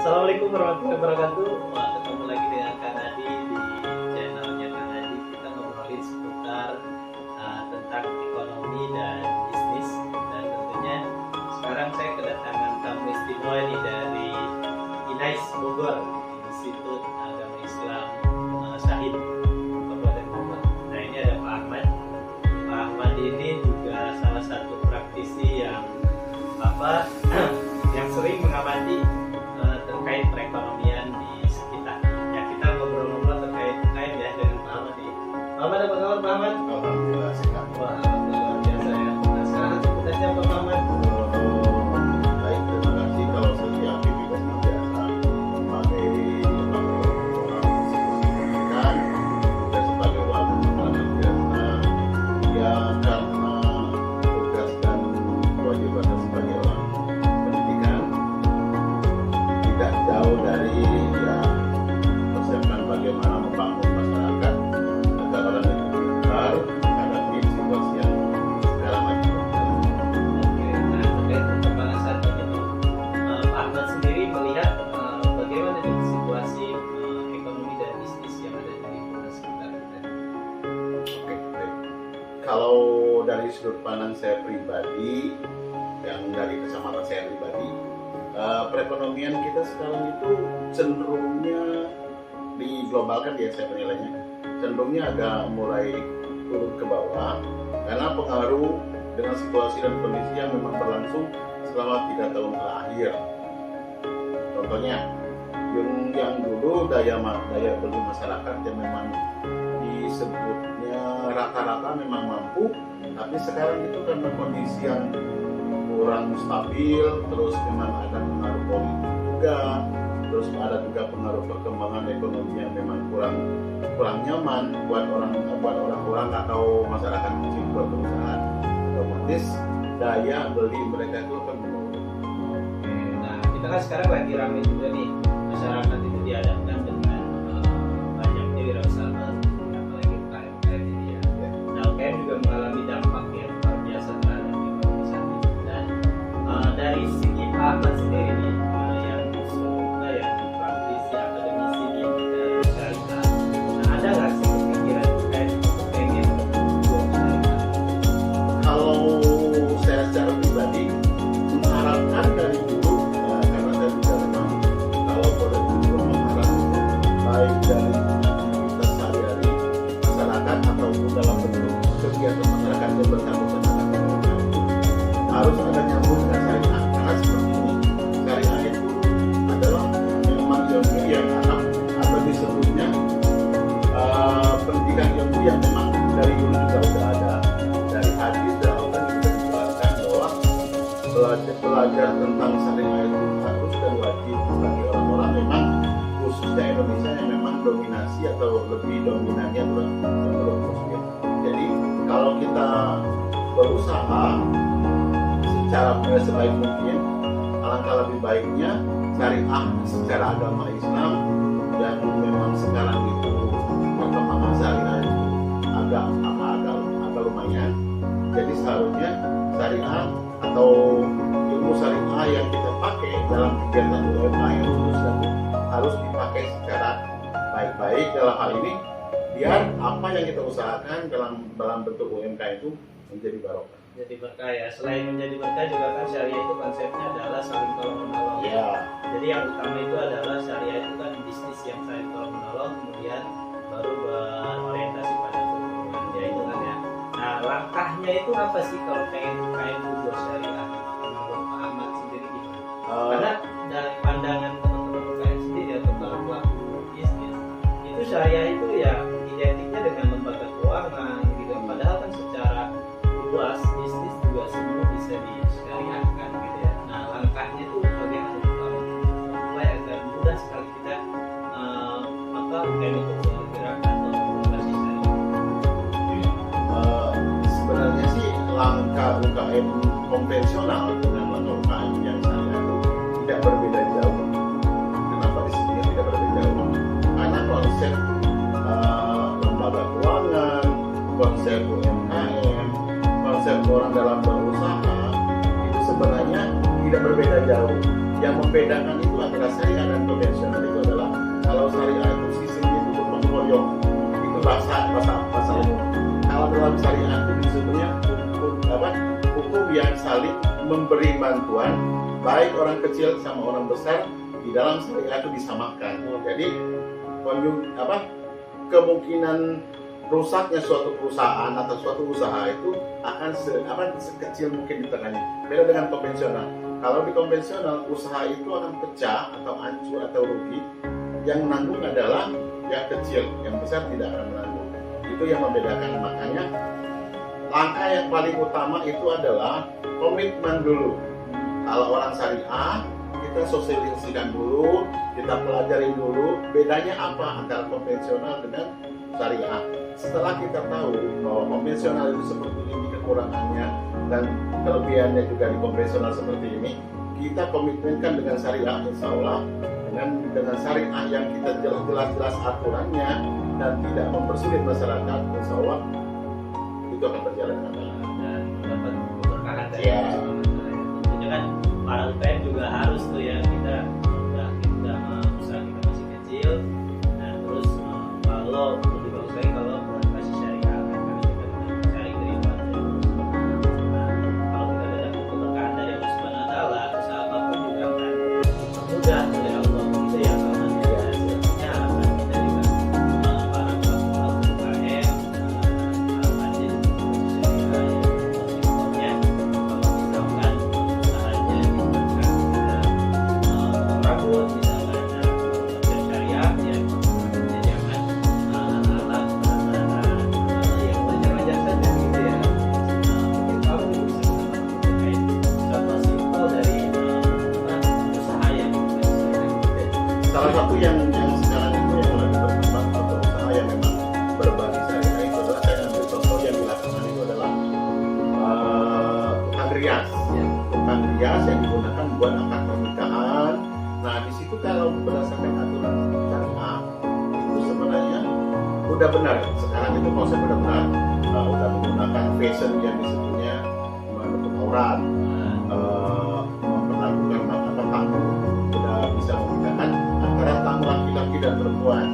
Assalamualaikum warahmatullahi wabarakatuh. Wah, ketemu lagi dengan Kak Nadi di channelnya Kak Nadi. Kita ngobrolin seputar tentang ekonomi dan bisnis. Dan tentunya sekarang saya kedatangan tamu istimewa nih dari INAIS Bogor, Institut Agama Islam Syahid Kabupaten Bogor. Nah, ini ada Pak Ahmad. Pak Ahmad ini juga salah satu praktisi yang yang sering mengamati terkait perekonomian di sekitar. Ya, kita ngobrol-ngobrol terkait ya dengan Pak Ahmad nih. Pak Ahmad, apa kabar Pak Ahmad? Alhamdulillah sehat. Wah, alhamdulillah luar biasa ya. Nah, sekarang aktivitasnya apa Pak Ahmad? Baik, terima kasih. Kalau setiap aktivitas biasa sebagai pendidikan dan sebagai warga masyarakat biasa, ya karena tugas dan kewajiban sebagai orang pendidikan tidak jauh dari ya persiapan bagaimana membangun masyarakat agar orang itu pintar menghadapi situasi yang segala macam. Oke, nah terkait perkembangan saat ini tuh, Pak Ahmad sendiri melihat bagaimana nih situasi ekonomi dan bisnis yang ada di lingkungan sekitar kita. Oke, baik. Kalau dari sudut pandang saya pribadi, yang dari kacamata saya pribadi, perekonomian kita sekarang itu cenderungnya diglobalkan ya, saya penilainya cenderungnya agak mulai turun ke bawah karena pengaruh dengan situasi dan kondisi yang memang berlangsung selama 3 tahun terakhir. Contohnya yang dulu daya beli masyarakat yang memang disebutnya rata-rata memang mampu, tapi sekarang itu karena kondisi yang kurang stabil, terus memang ada pengaruh politik juga, terus ada juga pengaruh perkembangan ekonomi yang memang kurang nyaman buat orang-orang atau masyarakat kecil buat perusahaan, otomatis daya beli mereka itu akan menurun. Nah, kita kan sekarang lagi ramai juga nih, masyarakat itu dihadapkan dengan banyaknya wirausaha, apalagi UKM ini ya. Nah, UKM juga mengalami dampak yang luar biasa terhadap ekonomi saat ini. Dan dari segi Pak Ahmad sendiri nih, yang sebelumnya yang praktisi akademisi di bidang syariah, nah, ada nggak sih kepikiran terkait pengen go syariah? Kalau saya secara pribadi mengharapkan dari dulu, karena saya juga memang kalau boleh jujur mengharapkan baik dari aktivitas sehari-hari masyarakat ataupun dalam bentuk kegiatan masyarakat yang bersangkutan dengan ekonomi itu harus ada nyambung dengan syariah. Karena seperti ini, syariah itu adalah memang ilmu yang atau disebutnya pendidikan ilmu yang memang dari dulu juga sudah ada. Dari hadis dan Allah juga dijelaskan bahwa belajar tentang syariah itu harus dan wajib bagi orang-orang memang khususnya Indonesia yang memang dominasi atau lebih dominannya adalah penduduk muslim. Jadi kalau kita berusaha secara sebaik mungkin, alangkah lebih baiknya syariah secara agama Islam yang memang sekarang itu perkembangan syariah itu agak lumayan. Jadi seharusnya syariah atau ilmu syariah yang kita pakai dalam kegiatan UMKM khususnya harus dipakai secara baik-baik dalam hal ini biar apa yang kita usahakan dalam bentuk UMKM itu menjadi barokah. Jadi berkah ya. Selain menjadi berkah juga kan syariah itu konsepnya adalah saling tolong menolong. Ya, Jadi yang utama itu adalah syariah itu kan bisnis yang saling tolong menolong, kemudian baru berorientasi pada keuntungan ya itu kan ya. Nah, langkahnya itu apa sih kalau pengen UKM itu syariah? Menurut Pak Ahmad sendiri gimana? Karena dari pandangan teman-teman UKM sendiri atau para pelaku bisnis itu syariah itu ya identiknya dengan lembaga keuangan gitu. Padahal kan secara luas bisnis juga semua bisa disyariahkan gitu ya. Nah, langkahnya itu bagaimana kalau supaya agar mudah sekali kita UKM itu bergerak atau beroperasi syariah. sebenarnya sih langkah UKM konvensional dengan langkah UKM yang syariah itu tidak berbeda jauh. Kenapa disebutnya tidak berbeda jauh? Karena konsep lembaga keuangan, konsep UMKM, konsep orang dalam berusaha itu sebenarnya tidak berbeda jauh. Yang membedakan itu antara syariah dan konvensional itu adalah kalau syariah itu sistemnya itu gotong royong, itu bahasa umum. Kalau dalam syariah itu disebutnya hukum yang saling memberi bantuan, baik orang kecil sama orang besar di dalam syariah itu disamakan. Jadi kemungkinan rusaknya suatu perusahaan atau suatu usaha itu akan sekecil mungkin di tengahnya. Beda dengan konvensional. Kalau di konvensional usaha itu akan pecah atau hancur atau rugi, yang menanggung adalah yang kecil, yang besar tidak akan menanggung. Itu yang membedakan. Makanya langkah yang paling utama itu adalah komitmen dulu. Kalau orang syariah, kita sosialisasikan dulu, kita pelajari dulu bedanya apa antara konvensional dengan syariah. Setelah kita tahu bahwa konvensional itu seperti ini kekurangannya dan kelebihannya juga di konvensional seperti ini, kita komitmenkan dengan syariah, insya Allah dengan syariah yang kita jelas-jelas aturannya dan tidak mempersulit masyarakat, insya Allah itu akan berjalan dengan baik dan dapat keberkahan dari tentunya kan para UKM juga harus tuh ya, kita usaha kita masih kecil, nah terus kalau lebih bagus lagi kalau kasih syariah karena kita mencari kehidupan dari Allah. Kalau kita dapat keberkahan dari Allah Subhanahu Wa Taala, usaha apapun juga akan mudah oleh Allah gitu ya. Kalau nanti ada hasilnya harapan kita juga para pelaku UKM harapannya syariah yang kalau misalkan usahanya rabut misalkan syariah ya jangan alat yang wajar-wajar saja gitu ya. Mungkin kamu bisa terkait contoh simpel dari usaha yang salah satu yang sekarang itu yang lagi berkembang atau usaha yang memang berbasis syariah itu adalah, saya ambil contoh yang dilakukan itu adalah tukang rias yang digunakan buat akad pernikahan. Nah di situ kalau berdasarkan aturan syariah itu sebenarnya udah benar, sekarang itu konsep udah benar, udah menggunakan fashion yang disebutnya menutup aurat, memperlakukan tamu sudah bisa membedakan antara tamu laki-laki dan perempuan.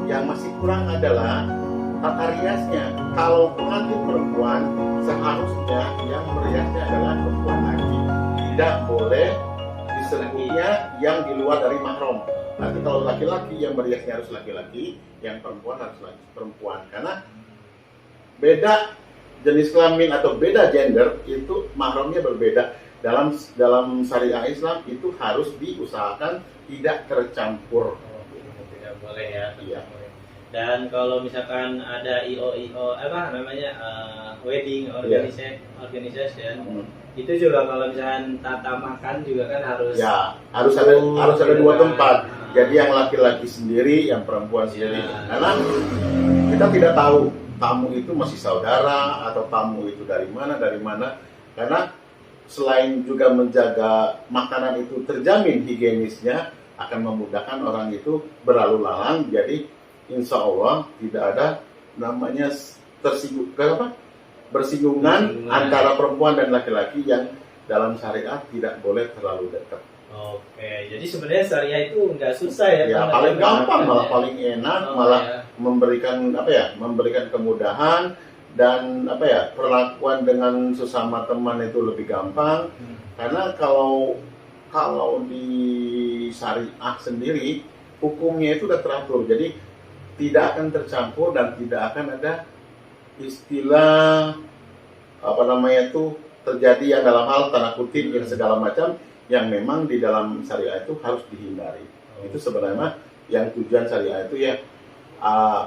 Yang masih kurang adalah tata riasnya. Kalau pengantin perempuan seharusnya yang meriasnya adalah perempuan lagi, tidak boleh diselingkuhnya yang di luar dari mahram. Nanti kalau laki-laki yang meriasnya harus laki-laki, yang perempuan harus perempuan, karena beda jenis kelamin atau beda gender itu mahramnya berbeda. Dalam syariah Islam itu harus diusahakan tidak tercampur. Tidak boleh ya. Iya. Dan kalau misalkan ada IO wedding organization itu juga kalau misalkan tata makan juga kan harus ada dua tempat. Jadi yang laki-laki sendiri, yang perempuan sendiri. Karena kita tidak tahu tamu itu masih saudara atau tamu itu dari mana. Karena selain juga menjaga makanan itu terjamin higienisnya, akan memudahkan orang itu berlalu lalang. Jadi insya Allah tidak ada namanya bersinggungan antara perempuan dan laki-laki yang dalam syariat tidak boleh terlalu dekat. Oke, jadi sebenarnya syariah itu nggak susah ya? Ya paling gampang, malah paling enak, memberikan kemudahan dan perlakuan dengan sesama teman itu lebih gampang. Karena kalau di syariah sendiri hukumnya itu sudah teratur, jadi tidak akan tercampur dan tidak akan ada istilah terjadi yang dalam hal tanda kutip yang segala macam yang memang di dalam syariah itu harus dihindari. Itu sebenarnya yang tujuan syariah itu ya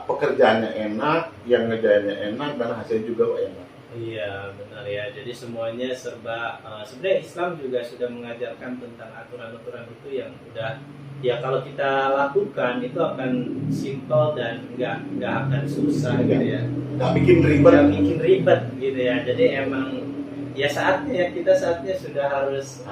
pekerjaannya enak, yang ngerjainnya enak dan hasilnya juga enak. Iya benar ya. Jadi semuanya serba sebenarnya Islam juga sudah mengajarkan tentang aturan-aturan itu yang udah ya kalau kita lakukan itu akan simple dan nggak akan susah gitu ya. Nggak bikin ribet gitu ya. Jadi emang ya saatnya sudah harus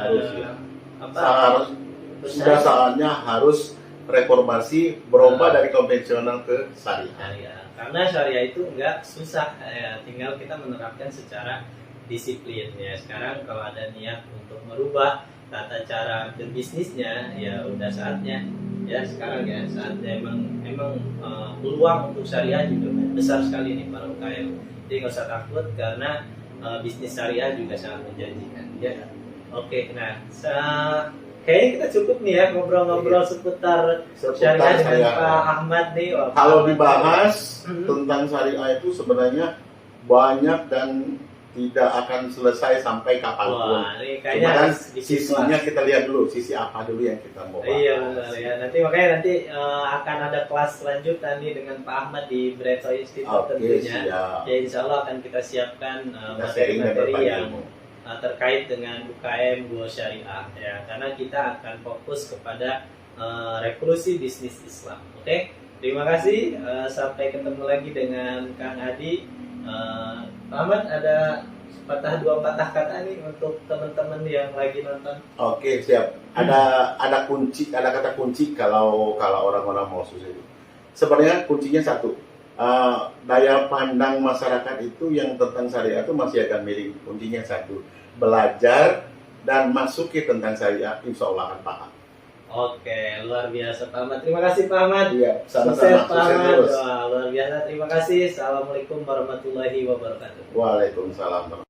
saatnya harus reformasi, berubah dari konvensional ke syariah. Karena syariah itu nggak susah, ya, tinggal kita menerapkan secara disiplinnya. Sekarang kalau ada niat untuk merubah, tata cara berbisnisnya, ya udah saatnya ya sekarang ya saatnya emang peluang untuk syariah juga besar sekali nih para UKM. Jadi nggak usah takut karena bisnis syariah juga sangat menjanjikan ya. Oke, nah kayaknya kita cukup nih ya ngobrol-ngobrol seputar syariah dengan Pak Ahmad nih. Kalau dibahas tentang syariah itu sebenarnya banyak dan tidak akan selesai sampai kapanpun. Wah, ini Cuma kan kayaknya sisinya kita lihat dulu, sisi apa dulu yang kita mau bahas. Iya benar ya. Makanya akan ada kelas selanjutnya nih dengan Pak Ahmad di Breto Institute tentunya. Siap. Ya insya Allah akan kita siapkan Kita sharing dan materi-materi berbagi yang ilmu. terkait dengan UKM Go Syariah ya. Karena kita akan fokus kepada revolusi bisnis Islam. Oke, terima kasih. Sampai ketemu lagi dengan Kang Adi. Pak Ahmad, ada dua patah kata nih untuk teman-teman yang lagi nonton. Oke, siap. Ada kata kunci kalau orang-orang mau susah itu. Sebenarnya kuncinya satu. Daya pandang masyarakat itu yang tentang syariah itu masih akan miring. Kuncinya satu. Belajar dan masuki tentang syariah, insya Allah akan paham. Oke, luar biasa Pak Ahmad. Terima kasih Pak Ahmad. Iya, Sukses sama-sama. Pak Ahmad. Wah, luar biasa. Terima kasih. Assalamualaikum warahmatullahi wabarakatuh. Waalaikumsalam.